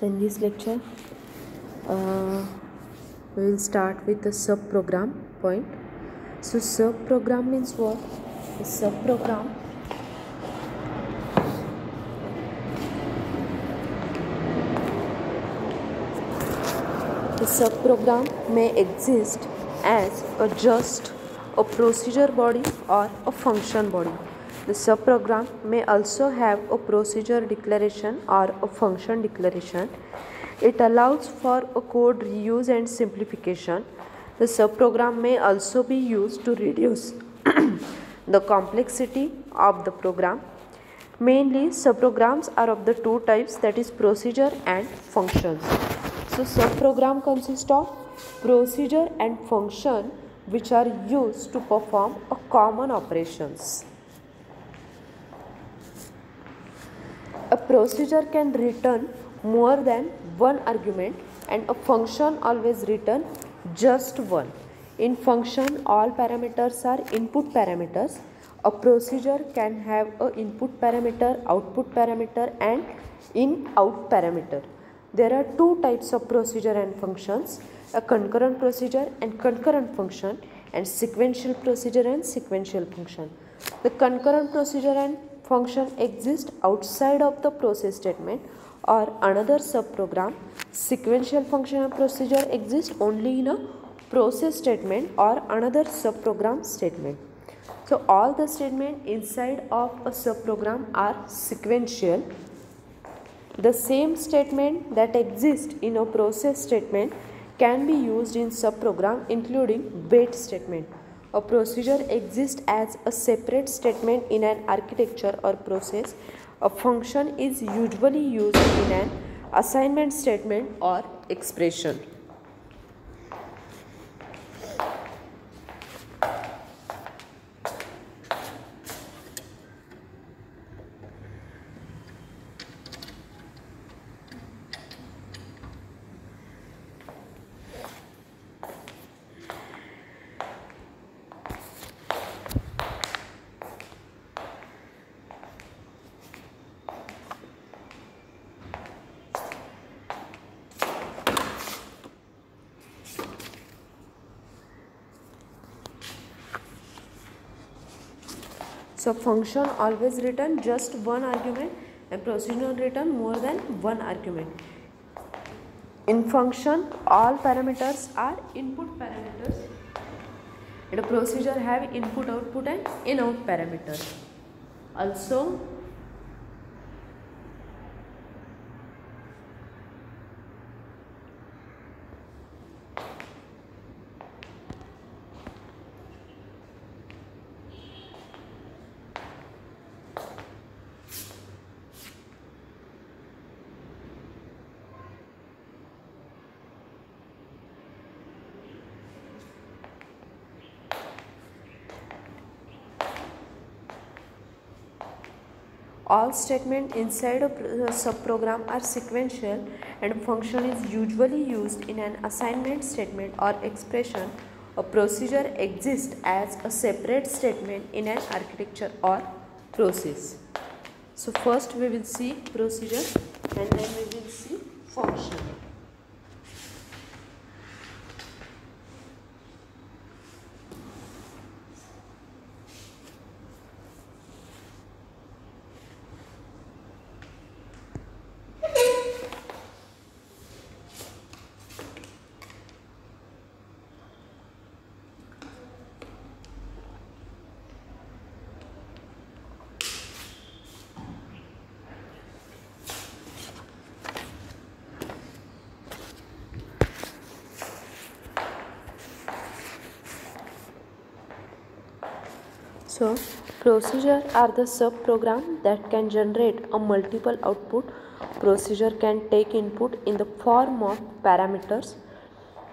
So in this lecture, we will start with the subprogram point. So subprogram means what? The subprogram may exist as just a procedure body or a function body. The subprogram may also have a procedure declaration or a function declaration. It allows for a code reuse and simplification. The subprogram may also be used to reduce the complexity of the program. Mainly, subprograms are of the two types, that is procedure and functions. So subprogram consists of procedure and function which are used to perform a common operations. A procedure can return more than one argument and a function always return just one. In function, all parameters are input parameters. A procedure can have a input parameter, output parameter and in-out parameter. There are two types of procedure and functions, a concurrent procedure and concurrent function, and sequential procedure and sequential function. The concurrent procedure and function exist outside of the process statement or another subprogram. Sequential function and procedure exist only in a process statement or another subprogram statement. So all the statements inside of a subprogram are sequential. The same statement that exists in a process statement can be used in subprogram, including wait statement. A procedure exists as a separate statement in an architecture or process. A function is usually used in an assignment statement or expression. So function always return just one argument and procedure return more than one argument. In function, all parameters are input parameters and a procedure have input, output and in-out parameters. Also, all statements inside a subprogram are sequential and a function is usually used in an assignment statement or expression. A procedure exists as a separate statement in an architecture or process. So first we will see procedure and then we will see function. So, procedure are the subprogram that can generate a multiple output. Procedure can take input in the form of parameters.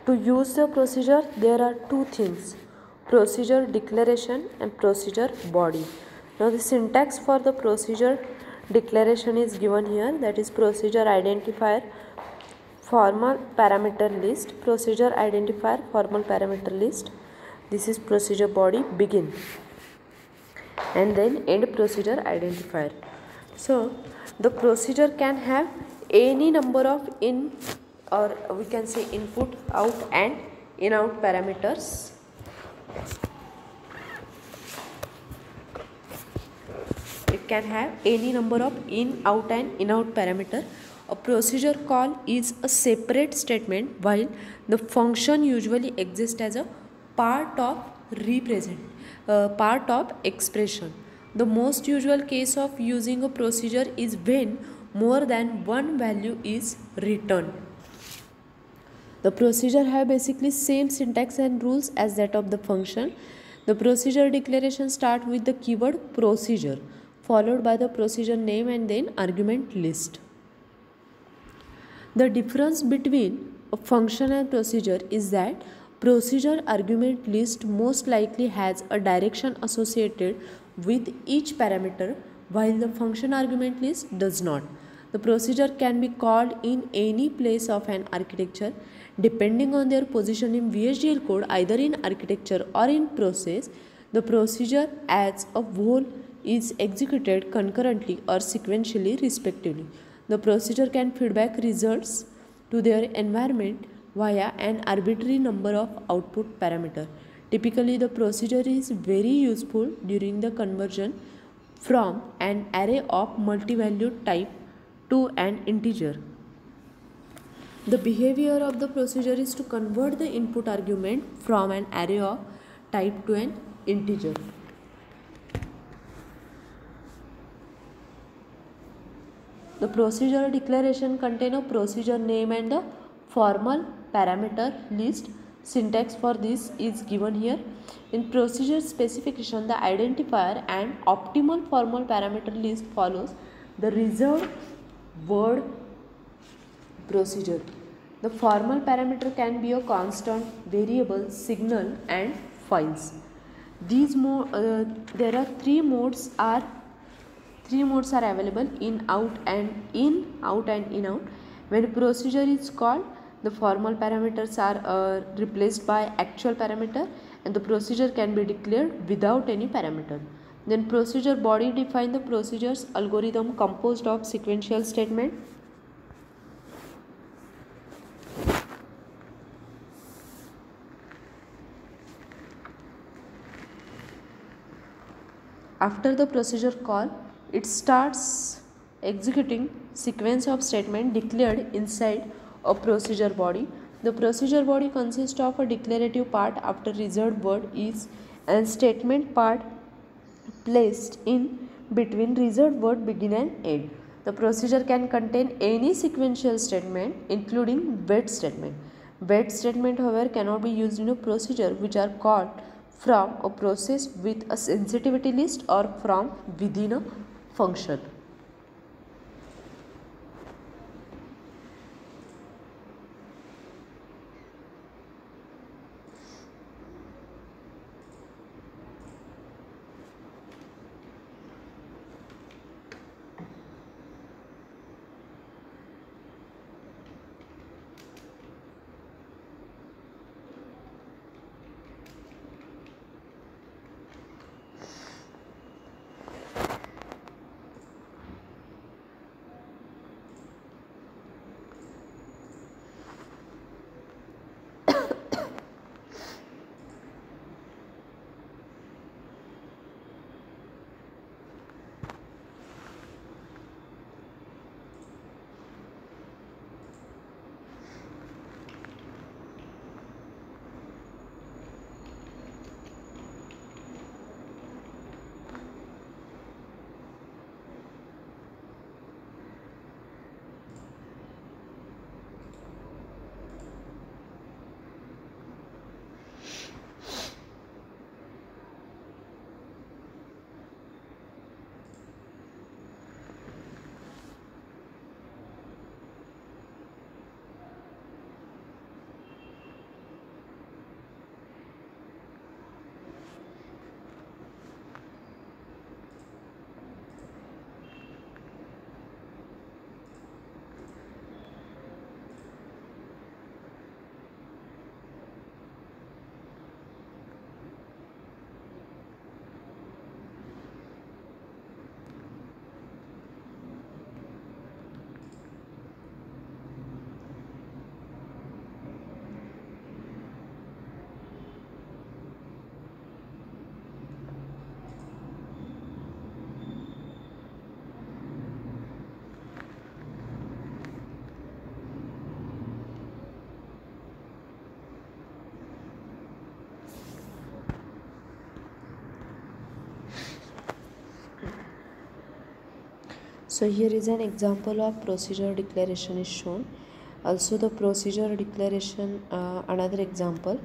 To use the procedure, there are two things: procedure declaration and procedure body. Now, the syntax for the procedure declaration is given here, that is procedure identifier, formal parameter list, procedure identifier, formal parameter list. This is procedure body begin. And then end procedure identifier. So the procedure can have any number of in, or we can say input, out and in out parameters. It can have any number of in, out and in out parameter. A procedure call is a separate statement, while the function usually exists as a part of part of expression. The most usual case of using a procedure is when more than one value is returned. The procedure have basically same syntax and rules as that of the function. The procedure declaration start with the keyword procedure, followed by the procedure name and then argument list. The difference between a function and procedure is that procedure argument list most likely has a direction associated with each parameter, while the function argument list does not. The procedure can be called in any place of an architecture depending on their position in VHDL code, either in architecture or in process. The procedure as a whole is executed concurrently or sequentially respectively. The procedure can feedback results to their environment via an arbitrary number of output parameters. Typically, the procedure is very useful during the conversion from an array of multi-valued type to an integer. The behavior of the procedure is to convert the input argument from an array of type to an integer. The procedure declaration contains a procedure name and a formal parameter list. Syntax for this is given here. In procedure specification, the identifier and optimal formal parameter list follows the reserved word procedure. The formal parameter can be a constant, variable, signal and files. There are three modes are available: in, out and in out. When a procedure is called, the formal parameters are replaced by actual parameter, and the procedure can be declared without any parameter. Then procedure body define the procedure's algorithm composed of sequential statement. After the procedure call, it starts executing sequence of statement declared inside a procedure body. The procedure body consists of a declarative part after reserved word is and statement part placed in between reserved word begin and end. The procedure can contain any sequential statement including wait statement. Wait statement, however, cannot be used in a procedure which are called from a process with a sensitivity list or from within a function. So here is an example of procedure declaration is shown. Also the procedure declaration, another example.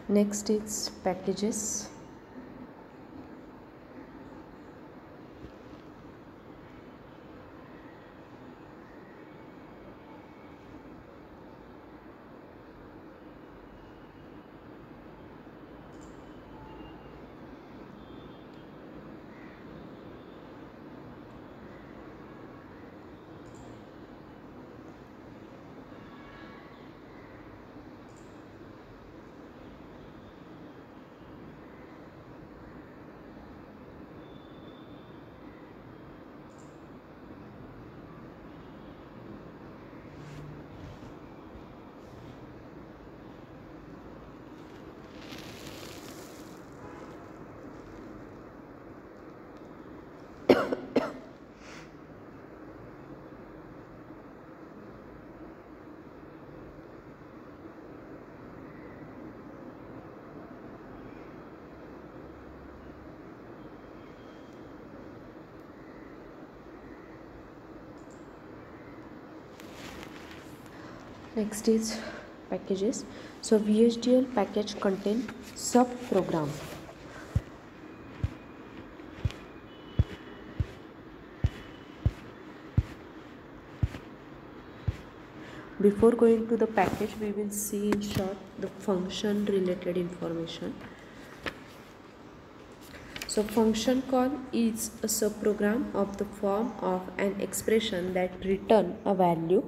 Next is packages. Next is packages. So VHDL package contain sub-program. Before going to the package, we will see in short the function related information. So function call is a subprogram of the form of an expression that return a value.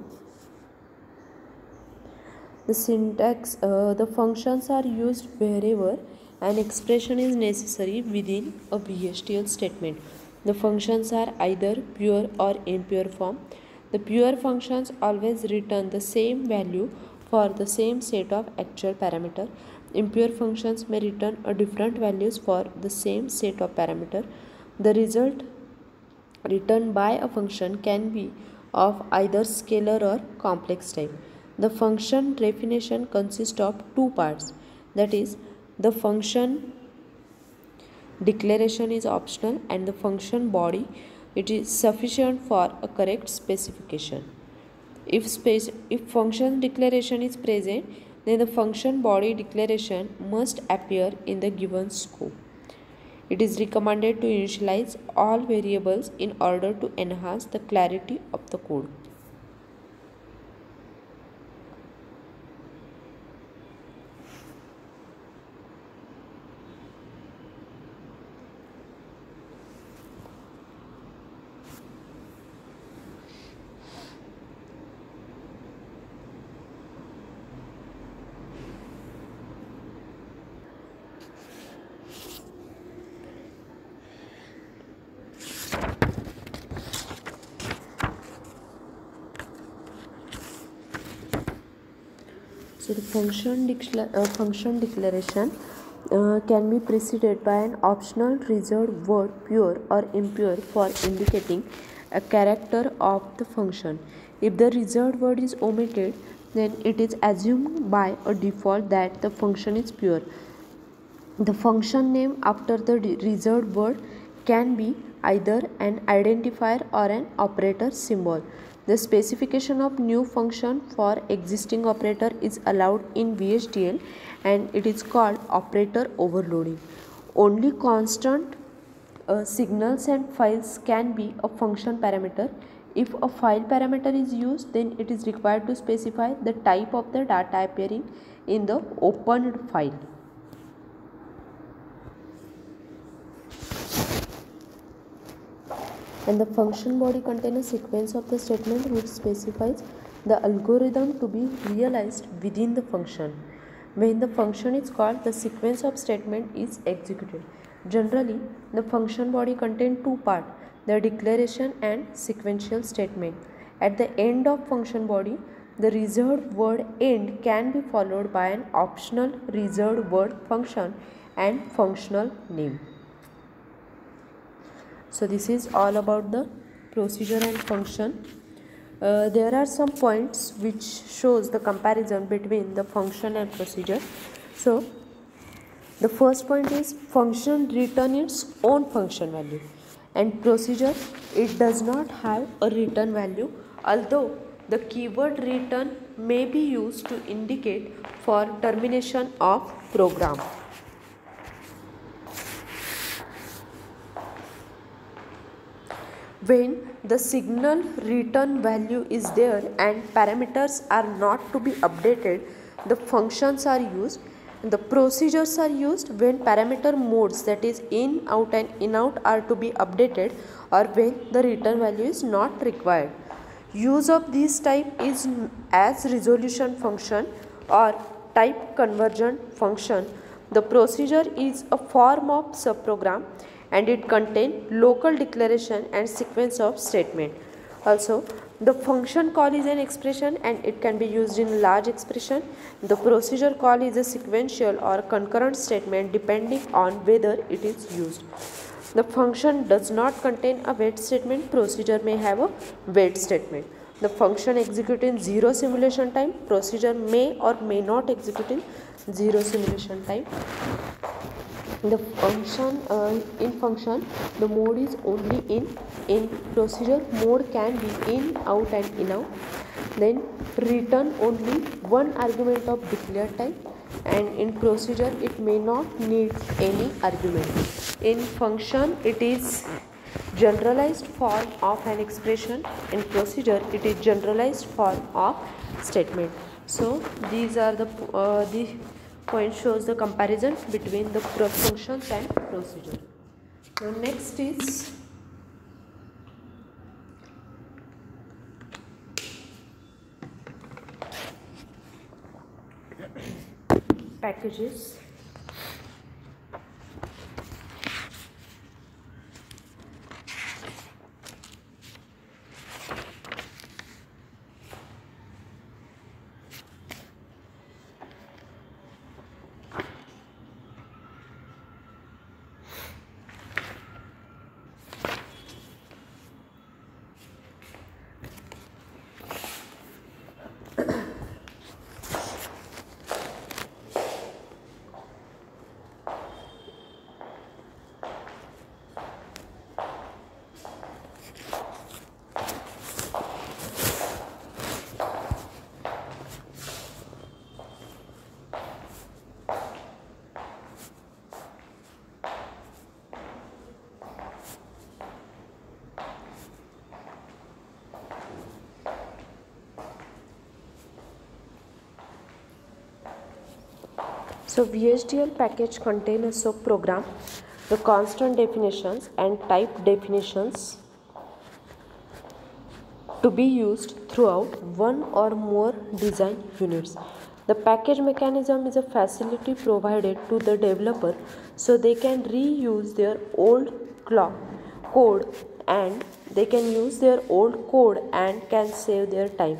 The syntax, the functions are used wherever an expression is necessary within a VHDL statement. The functions are either pure or impure form. The pure functions always return the same value for the same set of actual parameter. Impure functions may return a different values for the same set of parameter. The result returned by a function can be of either scalar or complex type. The function definition consists of two parts, that is, the function declaration is optional and the function body it is sufficient for a correct specification. If function declaration is present, then the function body declaration must appear in the given scope. It is recommended to initialize all variables in order to enhance the clarity of the code. So the function declaration can be preceded by an optional reserved word pure or impure for indicating a character of the function. If the reserved word is omitted, then it is assumed by a default that the function is pure. The function name after the reserved word can be either an identifier or an operator symbol. The specification of new function for existing operator is allowed in VHDL and it is called operator overloading. Only constant signals and files can be a function parameter. If a file parameter is used, then it is required to specify the type of the data appearing in the opened file. And the function body contains a sequence of the statement which specifies the algorithm to be realized within the function. When the function is called, the sequence of statement is executed. Generally, the function body contains two parts, the declaration and sequential statement. At the end of function body, the reserved word end can be followed by an optional reserved word function and functional name. So this is all about the procedure and function. There are some points which shows the comparison between the function and procedure. So the first point is function return its own function value, and procedure it does not have a return value, although the keyword return may be used to indicate for termination of program. When the signal return value is there and parameters are not to be updated, the functions are used. The procedures are used when parameter modes, that is in, out and in out, are to be updated, or when the return value is not required. Use of this type is as resolution function or type conversion function. The procedure is a form of subprogram and it contains local declaration and sequence of statement. Also, the function call is an expression and it can be used in large expression. The procedure call is a sequential or concurrent statement depending on whether it is used. The function does not contain a wait statement. Procedure may have a wait statement. The function executes in 0 simulation time. Procedure may or may not execute in 0 simulation time. The function in function the mode is only in procedure mode can be in, out and in out. Then return only one argument of declared type, and in procedure it may not need any argument. In function it is generalized form of an expression. In procedure it is generalized form of statement. So these are the point shows the comparison between the functions and procedure. Now next is packages. So VHDL package contain a subprogram, the constant definitions and type definitions to be used throughout one or more design units. The package mechanism is a facility provided to the developer so they can reuse their old code and can save their time.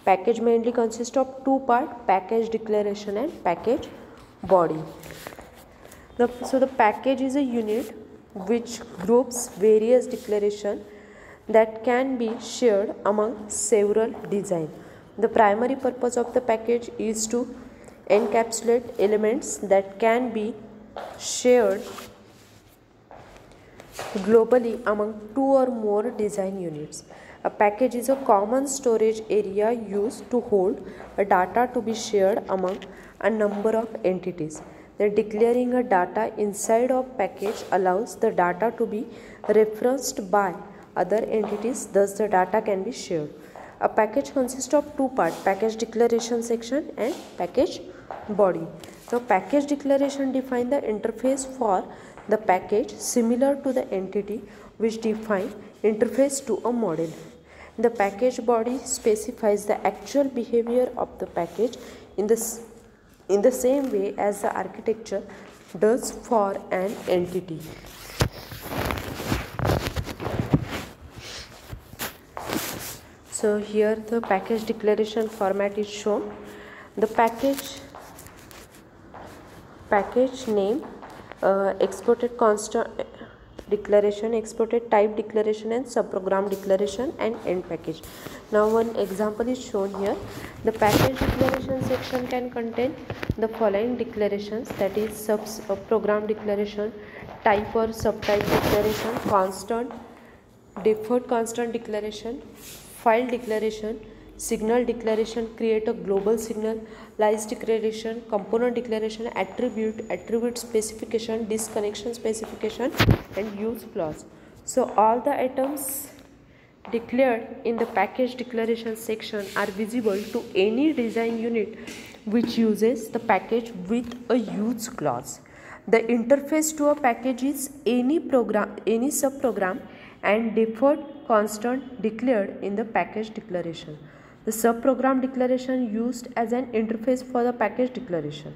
Package mainly consists of two parts: package declaration and package body. So the package is a unit which groups various declarations that can be shared among several designs. The primary purpose of the package is to encapsulate elements that can be shared globally among two or more design units. A package is a common storage area used to hold a data to be shared among a number of entities. The declaring a data inside of package allows the data to be referenced by other entities, thus the data can be shared. A package consists of two parts: package declaration section and package body. So package declaration defines the interface for the package similar to the entity which define interface to a model. The package body specifies the actual behavior of the package in the same way as the architecture does for an entity. So here the package declaration format is shown. The package name, exported constant declaration, exported type declaration and subprogram declaration, and end package. Now one example is shown here. The package declaration section can contain the following declarations, that is subprogram declaration, type or subtype declaration, constant, deferred constant declaration, file declaration, signal declaration, create a global signal, license declaration, component declaration, attribute specification, disconnection specification, and use clause. So all the items declared in the package declaration section are visible to any design unit which uses the package with a use clause. The interface to a package is any subprogram and default constant declared in the package declaration. The subprogram declaration used as an interface for the package declaration.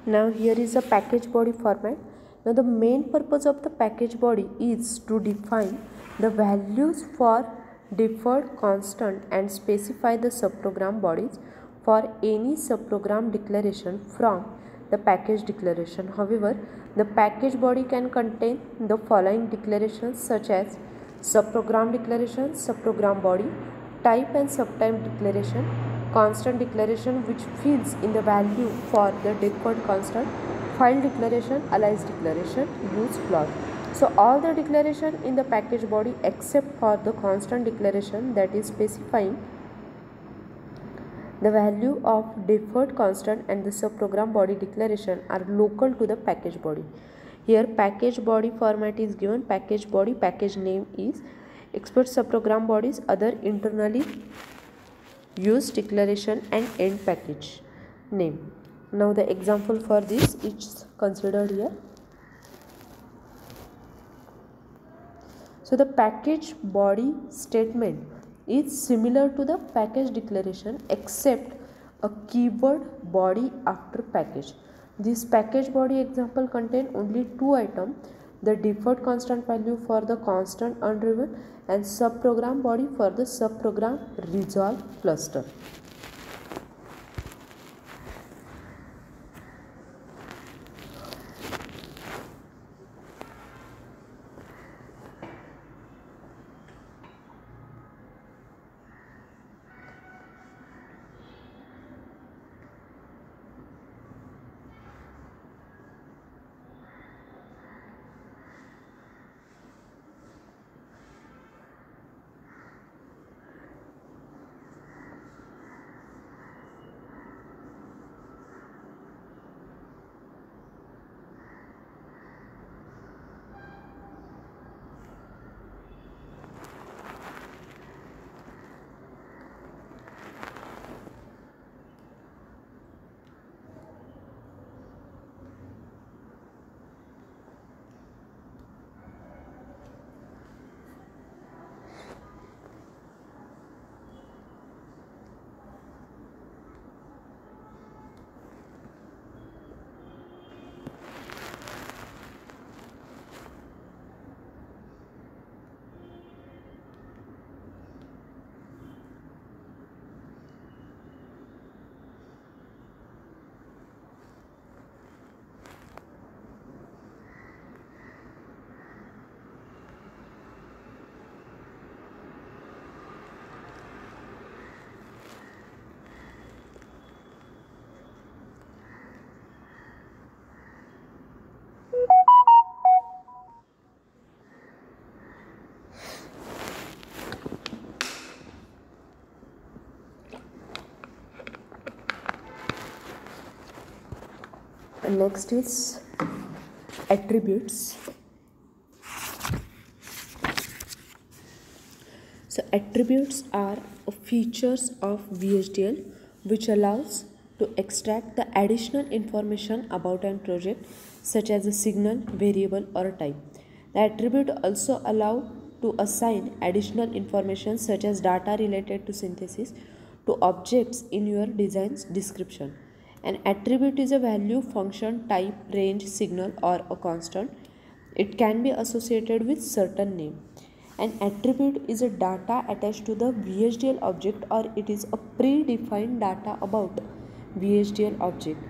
Now here is a package body format. Now the main purpose of the package body is to define the values for deferred constant and specify the subprogram bodies for any subprogram declaration from the package declaration. However, the package body can contain the following declarations such as subprogram declaration, subprogram body, type and subtype declaration, constant declaration which fills in the value for the default constant, file declaration, alias declaration, use clause. So all the declaration in the package body except for the constant declaration that is specifying the value of default constant and the subprogram body declaration are local to the package body. Here package body format is given, package body, package name is export subprogram bodies, other internally used declaration and end package name. Now the example for this is considered here. So the package body statement is similar to the package declaration except a keyword body after package. This package body example contain only two items, the default constant value for the constant undriven and subprogram body for the subprogram resolve cluster. Next is attributes. So attributes are features of VHDL which allows to extract the additional information about a project such as a signal, variable or a type. The attribute also allow to assign additional information such as data related to synthesis to objects in your design's description. An attribute is a value, function, type, range, signal or a constant. It can be associated with certain name. An attribute is a data attached to the VHDL object or it is a predefined data about VHDL object.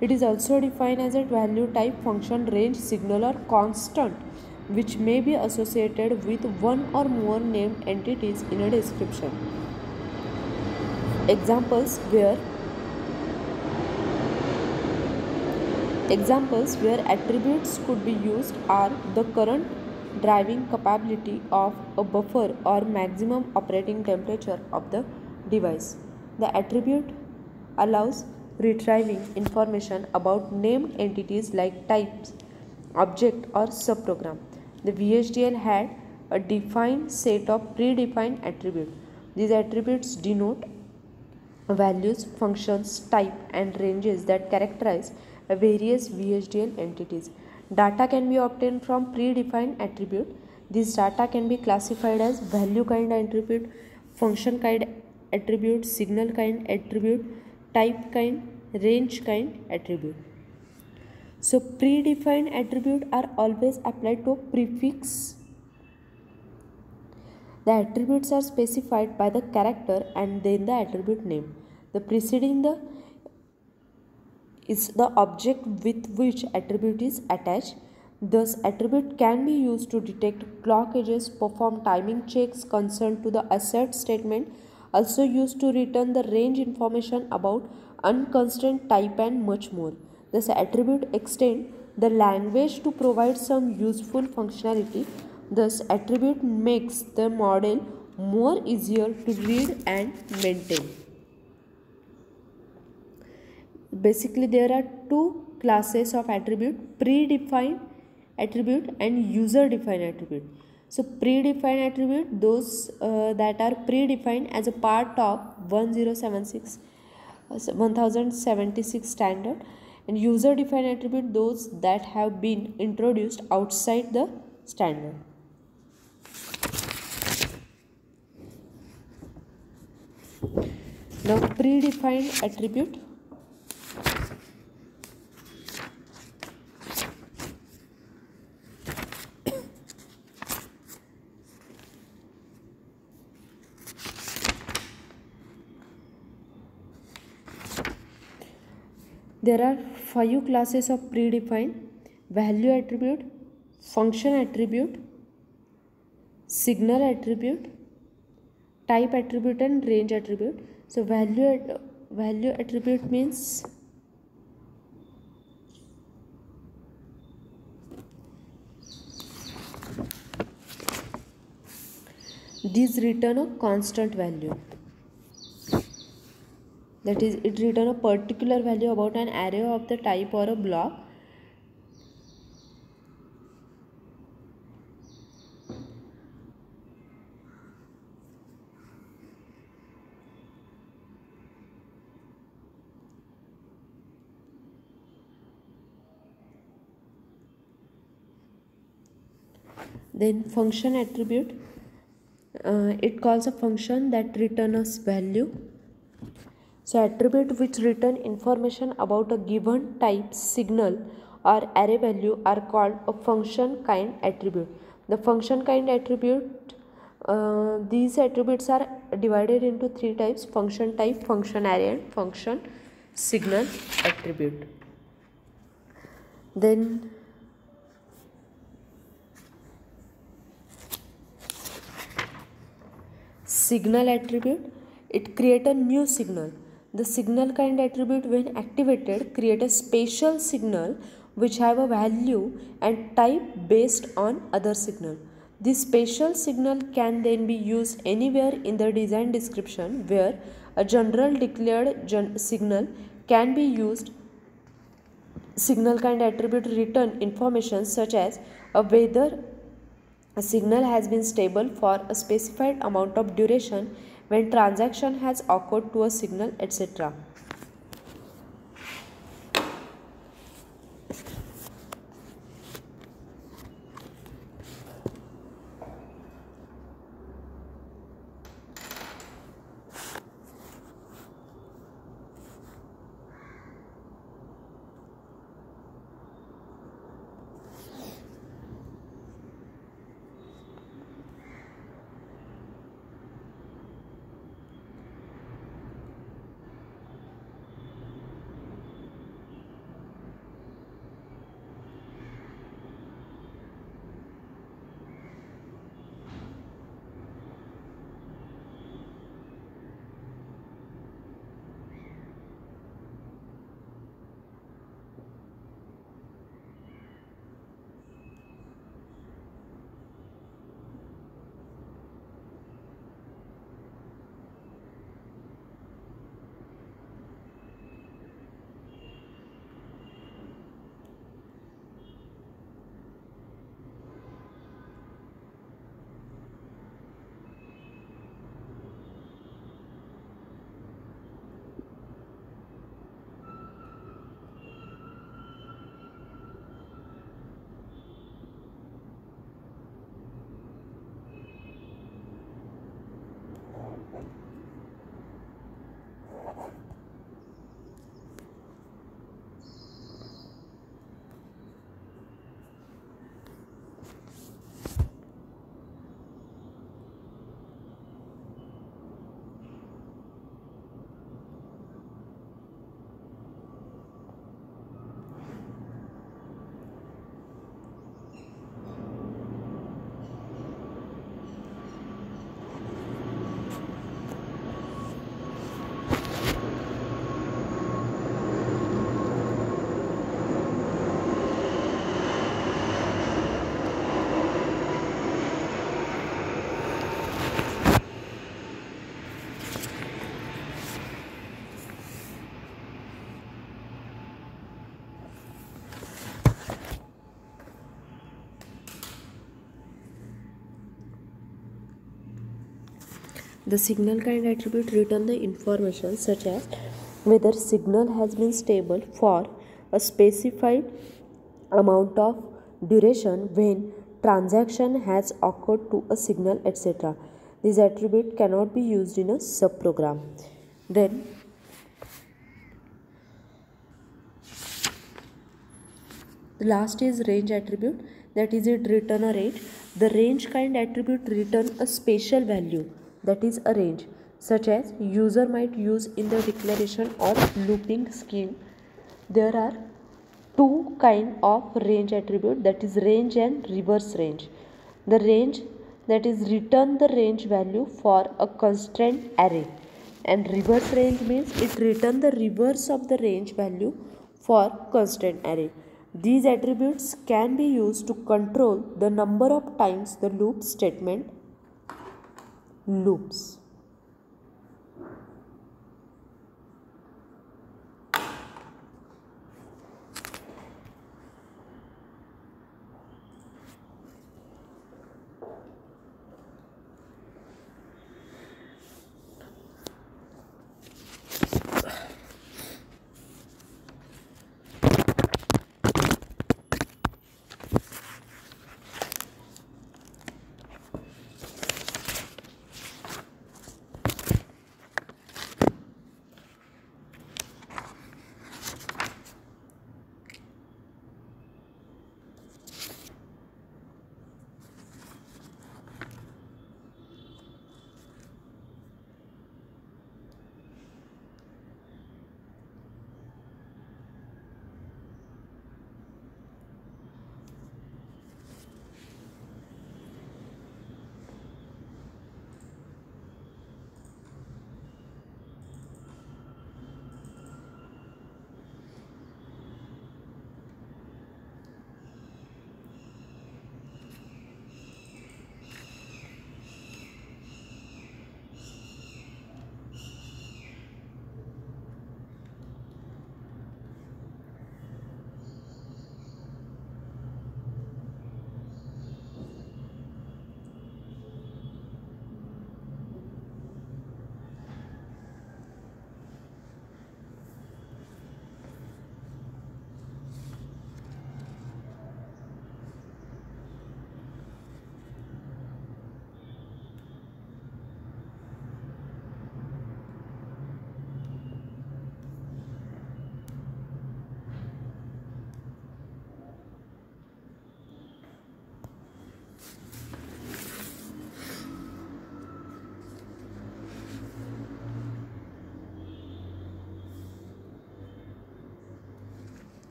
It is also defined as a value, type, function, range, signal or constant which may be associated with one or more named entities in a description. Examples where attributes could be used are the current driving capability of a buffer or maximum operating temperature of the device. The attribute allows retrieving information about named entities like types, object or subprogram. The VHDL had a defined set of predefined attributes. These attributes denote values, functions, type and ranges that characterize various VHDL entities. Data can be obtained from predefined attribute. This data can be classified as value kind attribute, function kind attribute, signal kind attribute, type kind, range kind attribute. So predefined attribute are always applied to a prefix. The attributes are specified by the character and then the attribute name. The preceding is the object with which attribute is attached. Thus, attribute can be used to detect clock edges, perform timing checks concerned to the assert statement, also used to return the range information about unconstrained type and much more. This attribute extend the language to provide some useful functionality. This attribute makes the model more easier to read and maintain. Basically, there are two classes of attribute: predefined attribute and user defined attribute. So predefined attribute, those that are predefined as a part of 1076 standard, and user defined attribute, those that have been introduced outside the standard. Now predefined attribute. There are 5 classes of predefined: value attribute, function attribute, signal attribute, type attribute, and range attribute. So value attribute means this return a constant value. That is, it return a particular value about an array of the type or a block. Then function attribute, it calls a function that returns value. So attribute which return information about a given type, signal, or array value are called a function kind attribute. The function kind attribute, these attributes are divided into 3 types: function type, function array, and function signal attribute. Then signal attribute, it create a new signal. The signal kind attribute, when activated, create a special signal which have a value and type based on other signal. This special signal can then be used anywhere in the design description, where a general declared signal can be used. Signal kind attribute return information such as whether a signal has been stable for a specified amount of duration, when transaction has occurred to a signal, etc. The signal kind attribute return the information such as whether signal has been stable for a specified amount of duration, when transaction has occurred to a signal, etc. This attribute cannot be used in a subprogram. Then the last is range attribute, that is it return a range. The range kind attribute return a special value, that is a range, such as user might use in the declaration or looping scheme. There are two kind of range attribute, that is range and reverse range. The range, that is return the range value for a constraint array, and reverse range means it return the reverse of the range value for constraint array. These attributes can be used to control the number of times the loop statement loops.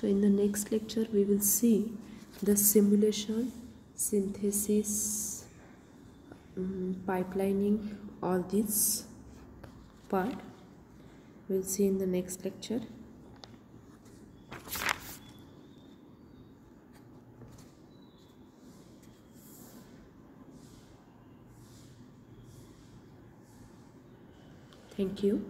So in the next lecture we will see the simulation, synthesis, pipelining, all this part we'll see in the next lecture. Thank you.